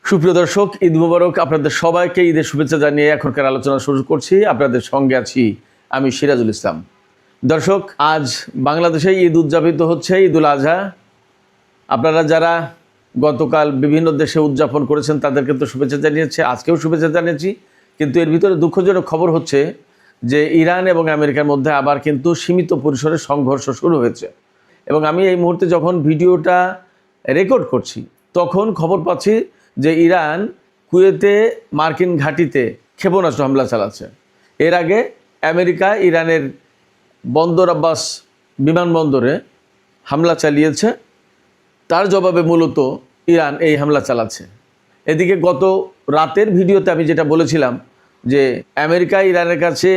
সুপ্রিয় দর্শক, ঈদ মুবারক। আপনাদের সবাইকে ঈদের শুভেচ্ছা জানিয়ে এখনকার আলোচনা শুরু করছি। আপনাদের সঙ্গে আছি আমি সিরাজুল ইসলাম। দর্শক, আজ বাংলাদেশে ঈদ উদযাপিত হচ্ছে, ঈদুল আজহা। আপনারা যারা গতকাল বিভিন্ন দেশে উদযাপন করেছেন তাদেরকে তো শুভেচ্ছা জানিয়েছে, আজকেও শুভেচ্ছা জানিয়েছি। কিন্তু এর ভিতরে দুঃখজনক খবর হচ্ছে যে ইরান এবং আমেরিকার মধ্যে আবার কিন্তু সীমিত পরিসরে সংঘর্ষ শুরু হয়েছে। এবং আমি এই মুহূর্তে যখন ভিডিওটা রেকর্ড করছি তখন খবর পাচ্ছি যে ইরান কুয়েতে মার্কিন ঘাঁটিতে ক্ষেপণাস্ত্র হামলা চালাচ্ছে। এর আগে আমেরিকা ইরানের বন্দর আব্বাস বিমানবন্দরে হামলা চালিয়েছে, তার জবাবে মূলত ইরান এই হামলা চালাচ্ছে। এদিকে গত রাতের ভিডিওতে আমি যেটা বলেছিলাম যে আমেরিকা ইরানের কাছে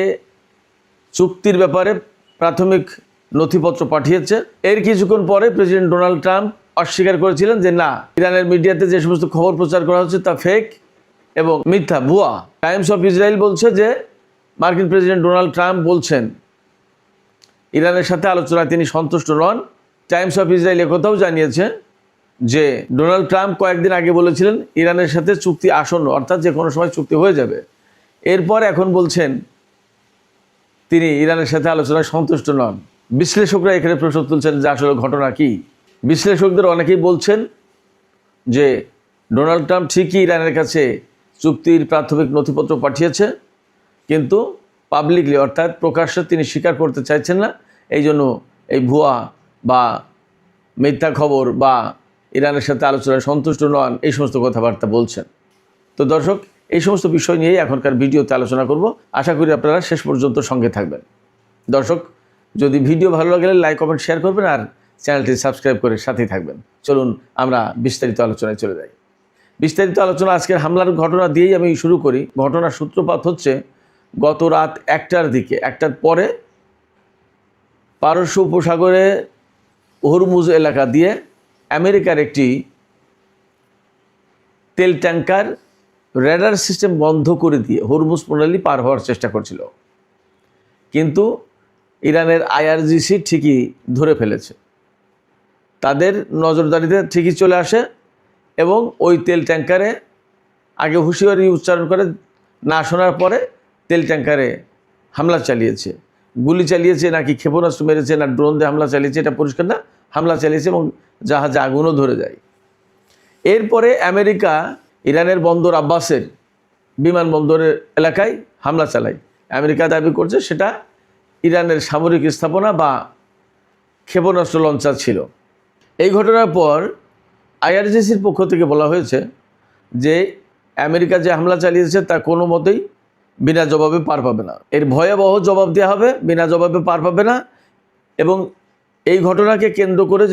চুক্তির ব্যাপারে প্রাথমিক নথিপত্র পাঠিয়েছে। এর কিছুক্ষণ পরে প্রেসিডেন্ট ডোনাল্ড ট্রাম্প অস্বীকার করেছিলেন যে না, ইরানের মিডিয়াতে যে সমস্ত খবর প্রচার করা হচ্ছে তা ফেক এবং মিথ্যা, ভুয়া। টাইমস অফ ইসরায়েল বলছে যে মার্কিন প্রেসিডেন্ট ডোনাল্ড ট্রাম্প বলছেন ইরানের সাথে আলোচনায় তিনি সন্তুষ্ট নন। টাইমস অফ ইসরায়েল একথাও জানিয়েছে যে ডোনাল্ড ট্রাম্প কয়েকদিন আগে বলেছিলেন ইরানের সাথে চুক্তি আসন্ন, অর্থাৎ যে কোনো সময় চুক্তি হয়ে যাবে। এরপর এখন বলছেন তিনি ইরানের সাথে আলোচনায় সন্তুষ্ট নন। বিশ্লেষকরা এখানে প্রশ্ন তুলছেন যে আসলে ঘটনা কি। বিশ্লেষকদের অনেকেই বলছেন যে ডোনাল্ড ট্রাম্প ঠিকই ইরানের কাছে চুক্তির প্রাথমিক নথিপত্র পাঠিয়েছে, কিন্তু পাবলিকলি অর্থাৎ প্রকাশ্যে তিনি স্বীকার করতে চাইছেন না। এই জন্য এই ভুয়া বা মিথ্যা খবর বা ইরানের সাথে আলোচনায় সন্তুষ্ট নন এই সমস্ত কথাবার্তা বলছেন। তো দর্শক, এই সমস্ত বিষয় নিয়েই এখনকার ভিডিওতে আলোচনা করব। আশা করি আপনারা শেষ পর্যন্ত সঙ্গে থাকবেন। দর্শক, যদি ভিডিও ভালো লাগলে লাইক, কমেন্ট, শেয়ার করবেন আর চ্যানেলটি সাবস্ক্রাইব করে সাথেই থাকবেন। চলুন আমরা বিস্তারিত আলোচনায় চলে যাই। বিস্তারিত আলোচনা আজকের হামলার ঘটনা দিয়েই আমি শুরু করি। ঘটনার সূত্রপাত হচ্ছে গত রাত 1টার দিকে, 1টার পরে পারস্য উপসাগরে হরমুজ এলাকা দিয়ে আমেরিকার একটি তেল ট্যাঙ্কার রেডার সিস্টেম বন্ধ করে দিয়ে হরমুজ প্রণালী পার হওয়ার চেষ্টা করছিল, কিন্তু ইরানের আইআরজিসি ঠিকই ধরে ফেলেছে। তাদের নজরদারিতে ঠিকই চলে আসে এবং ওই তেল ট্যাঙ্কারে আগে হুঁশিয়ারি উচ্চারণ করে না শোনার পরে তেল ট্যাঙ্কারে হামলা চালিয়েছে। গুলি চালিয়েছে নাকি ক্ষেপণাস্ত্র মেরেছে না ড্রোন দিয়ে হামলা চালিয়েছে এটা পরিষ্কার না, হামলা চালিয়েছে এবং জাহাজে আগুনও ধরে যায়। এরপরে আমেরিকা ইরানের বন্দর আব্বাসের বিমানবন্দরের এলাকায় হামলা চালায়। আমেরিকা দাবি করছে সেটা ইরানের সামরিক স্থাপনা বা ক্ষেপণাস্ত্র লঞ্চার ছিল। এই ঘটনার পর আইআরজিসির পক্ষ থেকে বলা হয়েছে যে আমেরিকা যে হামলা চালিয়েছে তা কোনো মতেই বিনা জবাবে পার পাবে না। এর ভয়াবহ জবাব দেওয়া হবে, বিনা জবাবে পার পাবে না। এবং এই ঘটনাকে কেন্দ্র করে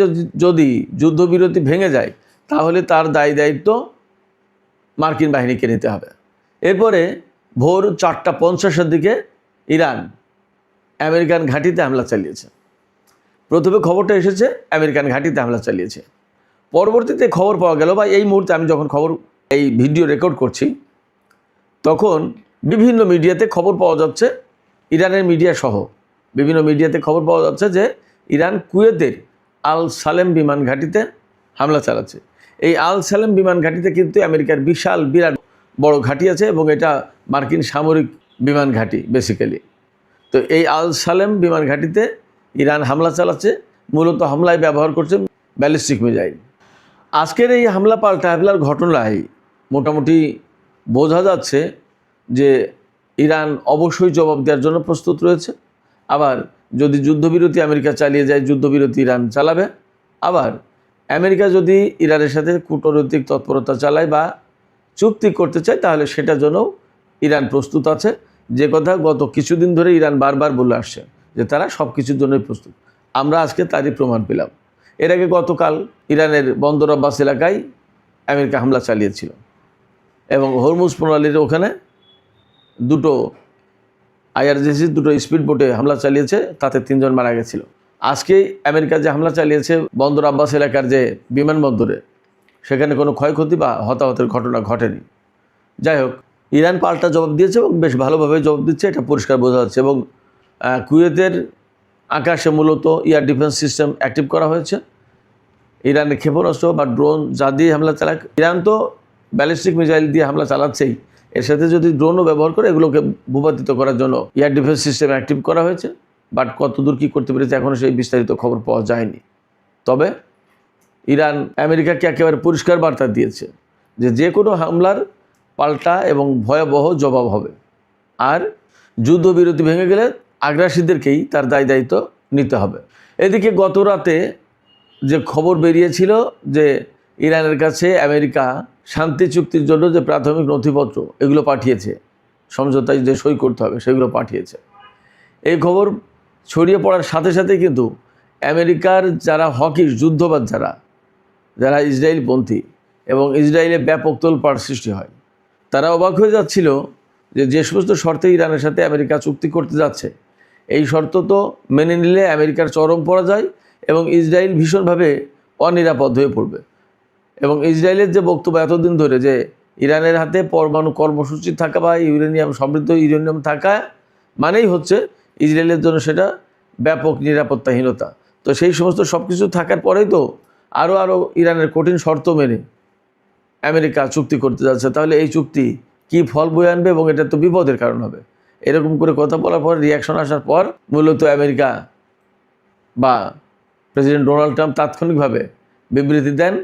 যদি যুদ্ধবিরতি ভেঙে যায় তাহলে তার দায় দায়িত্ব মার্কিন বাহিনীকে নিতে হবে। এরপরে ভোর 4:50-এর দিকে ইরান আমেরিকান ঘাঁটিতে হামলা চালিয়েছে। প্রথমে খবরটা এসেছে আমেরিকান ঘাঁটিতে হামলা চালিয়েছে। পরবর্তীতে খবর পাওয়া গেল, বা এই মুহূর্তে আমি যখন এই ভিডিও রেকর্ড করছি তখন বিভিন্ন মিডিয়াতে খবর পাওয়া যাচ্ছে, ইরানের মিডিয়া সহ বিভিন্ন মিডিয়াতে খবর পাওয়া যাচ্ছে যে ইরান কুয়েতের আল সালেম বিমান ঘাঁটিতে হামলা চালাচ্ছে। এই আল সালেম বিমান ঘাঁটিতে কিন্তু আমেরিকার বিরাট বড় ঘাঁটি আছে এবং এটা মার্কিন সামরিক বিমান ঘাঁটি বেসিক্যালি। তো এই আল সালেম বিমান ঘাঁটিতে ইরান হামলা চালাচ্ছে, মূলত হামলায় ব্যবহার করছে ব্যালিস্টিক মিসাইল। আজকের এই হামলা পাল্টা হামলার ঘটনায় মোটামুটি বোঝা যাচ্ছে যে ইরান অবশ্যই জবাব দেওয়ার জন্য প্রস্তুত রয়েছে। আবার যদি যুদ্ধবিরতি আমেরিকা চালিয়ে যায়, যুদ্ধবিরতি ইরান চালাবে। আবার আমেরিকা যদি ইরানের সাথে কূটনৈতিক তৎপরতা চালায় বা চুক্তি করতে চায় তাহলে সেটার জন্য ইরান প্রস্তুত আছে। যে কথা গত কিছুদিন ধরে ইরান বারবার বলে আসছে যে তারা সব কিছুর জন্যই প্রস্তুত। আমরা আজকে তারই প্রমাণ পেলাম। এর আগে গতকাল ইরানের বন্দর আব্বাস এলাকায় আমেরিকা হামলা চালিয়েছিল এবং হরমুজ প্রণালীর ওখানে দুটো আইআরজিসির দুটো স্পিড বোটে হামলা চালিয়েছে, তাতে 3 জন মারা গেছিল। আজকে আমেরিকা যে হামলা চালিয়েছে বন্দর আব্বাস এলাকার যে বিমানবন্দরে, সেখানে কোনো ক্ষয়ক্ষতি বা হতাহতের ঘটনা ঘটেনি। যাই হোক, ইরান পাল্টা জবাব দিয়েছে এবং বেশ ভালোভাবে জবাব দিচ্ছে, এটা পরিষ্কার বোঝা যাচ্ছে। এবং কুয়েতের আকাশে মূলত এয়ার ডিফেন্স সিস্টেম অ্যাক্টিভ করা হয়েছে। ইরানের ক্ষেপণাস্ত্র বা ড্রোন যা দিয়ে হামলা চালাক, ইরান তো ব্যালিস্টিক মিসাইল দিয়ে হামলা চালাচ্ছেই, এর সাথে যদি ড্রোনও ব্যবহার করে এগুলোকে ভূপাতিত করার জন্য এয়ার ডিফেন্স সিস্টেম অ্যাক্টিভ করা হয়েছে। বাট কতদূর কী করতে পেরেছে এখনও সেই বিস্তারিত খবর পাওয়া যায়নি। তবে ইরান আমেরিকাকে একেবারে পরিষ্কার বার্তা দিয়েছে যে কোনো হামলার পাল্টা এবং ভয়াবহ জবাব হবে, আর যুদ্ধবিরতি ভেঙে গেলে আগ্রাসীদেরকেই তার দায়িত্ব নিতে হবে। এদিকে গত রাতে যে খবর বেরিয়েছিল যে ইরানের কাছে আমেরিকা শান্তি চুক্তির জন্য যে প্রাথমিক নথিপত্র এগুলো পাঠিয়েছে, সমঝোতায় যে সই করতে হবে সেগুলো পাঠিয়েছে, এই খবর ছড়িয়ে পড়ার সাথে সাথে কিন্তু আমেরিকার যারা হকিস যুদ্ধবাদ যারা ইসরায়েলপন্থী এবং ইসরায়েলে ব্যাপক তোলপাড় সৃষ্টি হয়, তারা অবাক হয়ে যাচ্ছিল যে সমস্ত শর্তে ইরানের সাথে আমেরিকা চুক্তি করতে যাচ্ছে, এই শর্ত তো মেনে নিলে আমেরিকার চরম পরাজয় এবং ইসরায়েল ভীষণভাবে অনিরাপদ হয়ে পড়বে। এবং ইসরায়েলের যে বক্তব্য এতদিন ধরে যে ইরানের হাতে পরমাণু কর্মসূচি থাকা বা সমৃদ্ধ ইউরেনিয়াম থাকা মানেই হচ্ছে ইসরায়েলের জন্য সেটা ব্যাপক নিরাপত্তাহীনতা। তো সেই সমস্ত সব কিছু থাকার পরেই তো আরও ইরানের কঠিন শর্ত মেনে আমেরিকা চুক্তি করতে যাচ্ছে। তাহলে এই চুক্তি কি ফল বয়ে আনবে এবং এটা তো বিপদের কারণ হবে। এরকম করে কথা বলার পর রিয়াকশন আসার পর মূলত আমেরিকা বা প্রেসিডেন্ট ডোনাল্ড ট্রাম্প তাৎক্ষণিকভাবে বিবৃতি দেন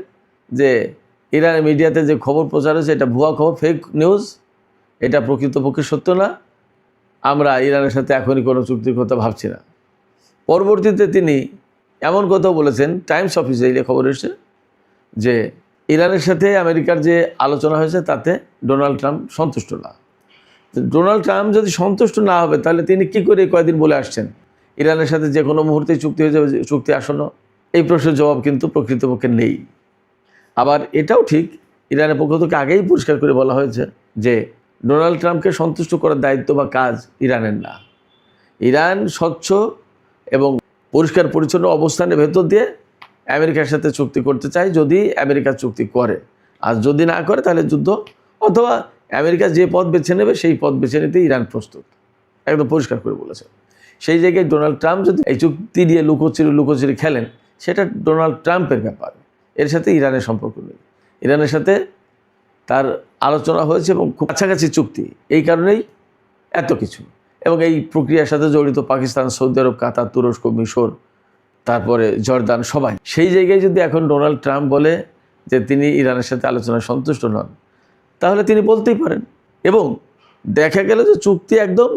যে ইরানের মিডিয়াতে যে খবর প্রচার হয়েছে এটা ভুয়া খবর, ফেক নিউজ, এটা প্রকৃতপক্ষে সত্য না, আমরা ইরানের সাথে এখনই কোনো চুক্তির কথা ভাবছি না। পরবর্তীতে তিনি এমন কথাও বলেছেন, টাইমস অফ ইসরায়েলে খবর এসেছে যে ইরানের সাথে আমেরিকার যে আলোচনা হয়েছে তাতে ডোনাল্ড ট্রাম্প সন্তুষ্ট না। ডোনাল্ড ট্রাম্প যদি সন্তুষ্ট না হবে তাহলে তিনি কী করে কয়েকদিন বলে আসছেন ইরানের সাথে যে কোনো মুহূর্তেই চুক্তি হয়ে যাবে, চুক্তি আসন্ন? এই প্রশ্নের জবাব কিন্তু প্রকৃতপক্ষে নেই। আবার এটাও ঠিক, ইরানের পক্ষ থেকে আগেই পরিষ্কার করে বলা হয়েছে যে ডোনাল্ড ট্রাম্পকে সন্তুষ্ট করার দায়িত্ব বা কাজ ইরানের না। ইরান স্বচ্ছ এবং পরিষ্কার পরিচ্ছন্ন অবস্থানের ভেতর দিয়ে আমেরিকার সাথে চুক্তি করতে চায়, যদি আমেরিকা চুক্তি করে, আর যদি না করে তাহলে যুদ্ধ, অথবা আমেরিকা যে পথ বেছে নেবে সেই পথ বেছে নিতে ইরান প্রস্তুত, একদম পরিষ্কার করে বলেছে। সেই জায়গায় ডোনাল্ড ট্রাম্প যদি এই চুক্তি দিয়ে লুকোচুরি খেলেন, সেটা ডোনাল্ড ট্রাম্পের ব্যাপার, এর সাথে ইরানের সম্পর্ক নেই। ইরানের সাথে তার আলোচনা হয়েছে এবং খুব কাছাকাছি চুক্তি, এই কারণেই এত কিছু। এবং এই প্রক্রিয়ার সাথে জড়িত পাকিস্তান, সৌদি আরব, কাতার, তুরস্ক, মিশর, তারপরে জর্দান, সবাই। সেই জায়গায় যদি এখন ডোনাল্ড ট্রাম্প বলে যে তিনি ইরানের সাথে আলোচনায় সন্তুষ্ট নন, তাহলে তিনি বলতেই পারেন। এবং দেখা গেল যে চুক্তি একদম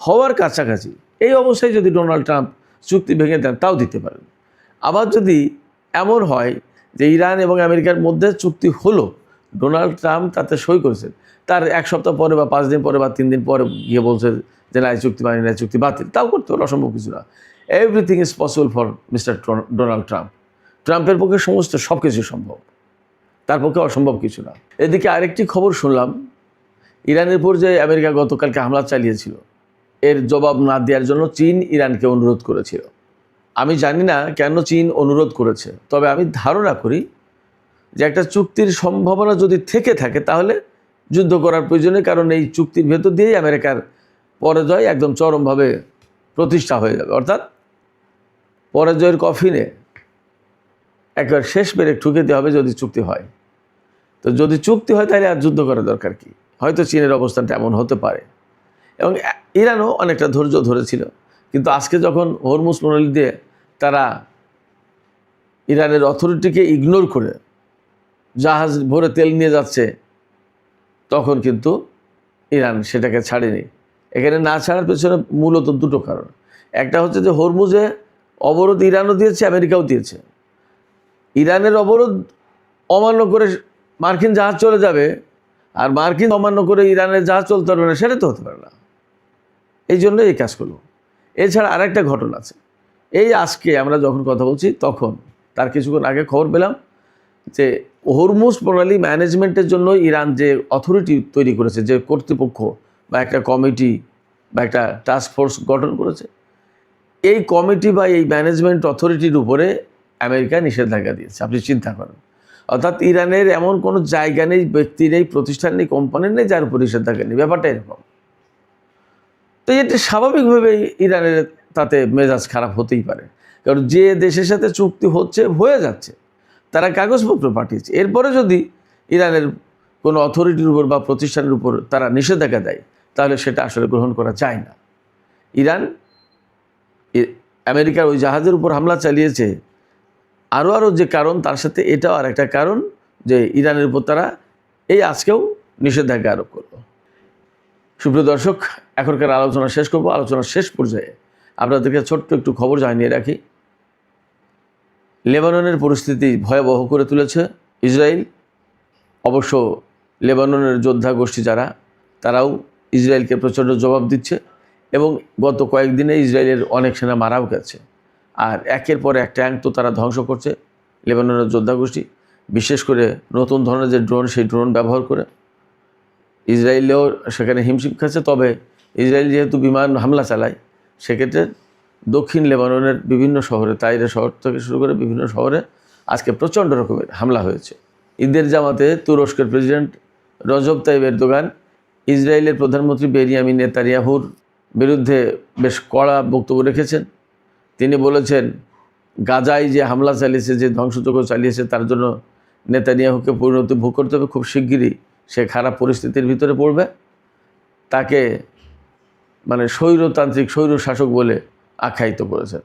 হওয়ার কাছাকাছি, এই অবস্থায় যদি ডোনাল্ড ট্রাম্প চুক্তি ভেঙে দেন তাও দিতে পারেন। আবার যদি এমন হয় যে ইরান এবং আমেরিকার মধ্যে চুক্তি হলো, ডোনাল্ড ট্রাম্প তাতে সই করেছেন, তার এক সপ্তাহ পরে বা 5 দিন পরে বা 3 দিন পরে গিয়ে বলছে যে না, এই চুক্তি মানি না, চুক্তি বাতিল, তাও করতে পারে, অসম্ভব কিছু না। Everything is possible for mister Donald Trump. ট্রাম্পের পক্ষে সমস্ত সব কিছু সম্ভব, তার পক্ষে অসম্ভব কিছু না। এদিকে আরেকটি খবর শুনলাম, ইরানের উপর যে আমেরিকা গতকালকে হামলা চালিয়েছিল, এর জবাব না দেওয়ার জন্য চীন ইরানকে অনুরোধ করেছিল। আমি জানি না কেন চীন অনুরোধ করেছে, তবে আমি ধারণা করি যে একটা চুক্তির সম্ভাবনা যদি থেকে থাকে তাহলে যুদ্ধ করার প্রয়োজনে, কারণ এই চুক্তির ভেতর দিয়েই আমেরিকার পরাজয় একদম চরমভাবে প্রতিষ্ঠা হয়ে যাবে। অর্থাৎ পরাজয়ের কফিনে একবার শেষ ব্রেক ঠুকে দেওয়া হবে যদি চুক্তি হয়। তো যদি চুক্তি হয় তাহলে আর যুদ্ধ করার দরকার কি? হয়তো চীনের অবস্থানটা এমন হতে পারে। এবং ইরানও অনেকটা ধৈর্য ধরেছিল, কিন্তু আজকে যখন হরমুজ প্রণালী দিয়ে তারা ইরানের অথরিটিকে ইগনোর করে জাহাজ ভরে তেল নিয়ে যাচ্ছে, তখন কিন্তু ইরান সেটাকে ছাড়েনি। এখানে না ছাড়ার পেছনে মূলত দুটো কারণ। একটা হচ্ছে যে হরমুজে অবরোধ ইরানও দিয়েছে, আমেরিকাও দিয়েছে। ইরানের অবরোধ অমান্য করে মার্কিন জাহাজ চলে যাবে, আর মার্কিন অমান্য করে ইরানের জাহাজ চলতে পারবে না, সেটা তো হতে পারে না। এই জন্য এই কাজ করলো। এছাড়া আরেকটা ঘটনা আছে, এই আজকে আমরা যখন কথা বলছি তখন তার কিছুক্ষণ আগে খবর পেলাম যে হরমুজ প্রণালী ম্যানেজমেন্টের জন্য ইরান যে অথরিটি তৈরি করেছে, যে কর্তৃপক্ষ বা একটা কমিটি বা একটা টাস্ক ফোর্স গঠন করেছে, এই কমিটি বা এই ম্যানেজমেন্ট অথরিটির উপরে আমেরিকা নিষেধাজ্ঞা দিয়েছে। আপনি চিন্তা করেন, অর্থাৎ ইরানের এমন কোনো জায়গা নেই, ব্যক্তি নেই, প্রতিষ্ঠান নেই, কোম্পানি নেই যার উপর নিষেধাজ্ঞা নেই। ব্যাপারটা এরকম। তো এটা স্বাভাবিকভাবে ইরানের তাতে মেজাজ খারাপ হতেই পারে, কারণ যে দেশের সাথে চুক্তি হয়ে যাচ্ছে, তারা কাগজপত্র পাঠিয়েছে, এরপরে যদি ইরানের কোনো অথরিটির উপর বা প্রতিষ্ঠানের উপর তারা নিষেধাজ্ঞা দেয়, তাহলে সেটা আসলে গ্রহণ করা যায় না। ইরান আমেরিকার ওই জাহাজের উপর হামলা চালিয়েছে আরও যে কারণ, তার সাথে এটাও আর একটা কারণ যে ইরানের উপর তারা এই আজকেও নিষেধাজ্ঞা আরোপ করলো। সুপ্রিয় দর্শক, এখনকার আলোচনা শেষ করব। আলোচনার শেষ পর্যায়ে আপনাদেরকে ছোট্ট একটু খবর জানিয়ে রাখি। লেবাননের পরিস্থিতি ভয়াবহ করে তুলেছে ইসরায়েল। অবশ্য লেবাননের যোদ্ধা গোষ্ঠী যারা, তারাও ইসরায়েলকে প্রচণ্ড জবাব দিচ্ছে এবং গত কয়েকদিনে ইসরায়েলের অনেক সেনা মারাও গেছে। আর একের পর এক ট্যাঙ্ক তো তারা ধ্বংস করছে লেবাননের যোদ্ধা গোষ্ঠী, বিশেষ করে নতুন ধরনের যে ড্রোন, সেই ড্রোন ব্যবহার করে। ইসরায়েলেও সেখানে হিমশিম খাচ্ছে। তবে ইসরায়েল যেহেতু বিমান হামলা চালায়, সেক্ষেত্রে দক্ষিণ লেবাননের বিভিন্ন শহরে, তাইরা শহর থেকে শুরু করে বিভিন্ন শহরে আজকে প্রচণ্ড রকমের হামলা হয়েছে। ঈদের জামাতে তুরস্কের প্রেসিডেন্ট রজব তাইয়িপ এরদোগান ইসরায়েলের প্রধানমন্ত্রী বেনিয়ামিন নেতানিয়াহুর বিরুদ্ধে বেশ কড়া বক্তব্য রেখেছেন। তিনি বলেছেন, গাজায় যে হামলা চালিয়েছে, যে ধ্বংসযজ্ঞ চালিয়েছে, তার জন্য নেতানিয়াহুকে পরিণতি ভোগ করতে হবে। খুব শিগগিরই সে খারাপ পরিস্থিতির ভিতরে পড়বে। তাকে স্বৈরতান্ত্রিক, স্বৈর শাসক বলে আখ্যায়িত করেছেন।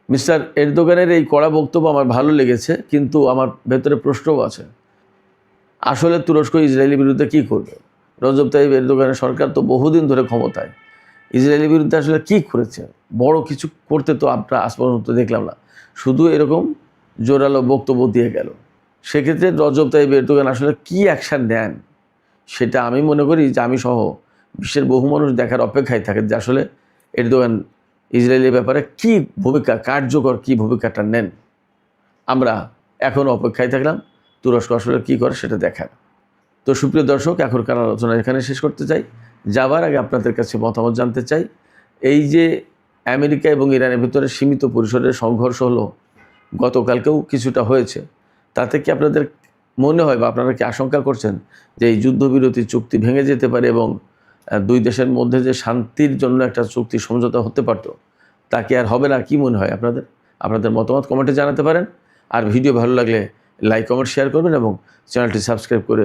মিস্টার এরদোগানের এই কড়া বক্তব্য আমার ভালো লেগেছে, কিন্তু আমার ভেতরে প্রশ্নও আছে। আসলে তুরস্ক ইসরায়েলের বিরুদ্ধে কী করবে? রজব তাইয়িপ এরদোগানের সরকার তো বহুদিন ধরে ক্ষমতায়। ইসরায়েলের বিরুদ্ধে আসলে কী করেছে? বড় কিছু করতে তো আমরা আজ পর্যন্ত দেখলাম না, শুধু এরকম জোরালো বক্তব্য দিয়ে গেল। সেক্ষেত্রে রজব তাইয়িপ এরদোগান আসলে কী অ্যাকশান নেন, সেটা আমি মনে করি যে আমি সহ বিশ্বের বহু মানুষ দেখার অপেক্ষায় থাকে যে আসলে এরদোগান ইসরায়েলের ব্যাপারে কী ভূমিকা, কার্যকর কী ভূমিকাটা নেন। আমরা এখনও অপেক্ষায় থাকলাম তুরস্ক আসলে কী করে সেটা দেখার। তো সুপ্রিয় দর্শক, এখনকার আলোচনা এখানে শেষ করতে চাই। যাবার আগে আপনাদের কাছে মতামত জানতে চাই। এই যে আমেরিকা এবং ইরানের ভিতরে সীমিত পরিসরের সংঘর্ষ হলো, গতকালকেও কিছুটা হয়েছে, তাতে কি আপনাদের মনে হয় বা আপনারা কি আশঙ্কা করছেন যে এই যুদ্ধবিরতি চুক্তি ভেঙে যেতে পারে এবং দুই দেশের মধ্যে যে শান্তির জন্য একটা চুক্তি সমঝোতা হতে পারত, তা কি আর হবে না? কি মনে হয় আপনাদের? আপনাদের মতামত কমেন্টে জানাতে পারেন। আর ভিডিও ভালো লাগলে লাইক, কমেন্ট, শেয়ার করবেন এবং চ্যানেলটি সাবস্ক্রাইব করে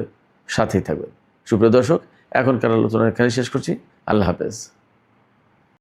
সাথেই থাকবেন। সুপ্রিয় দর্শক, এখনকার আলোচনা এখানে শেষ করছি। আল্লাহ হাফেজ।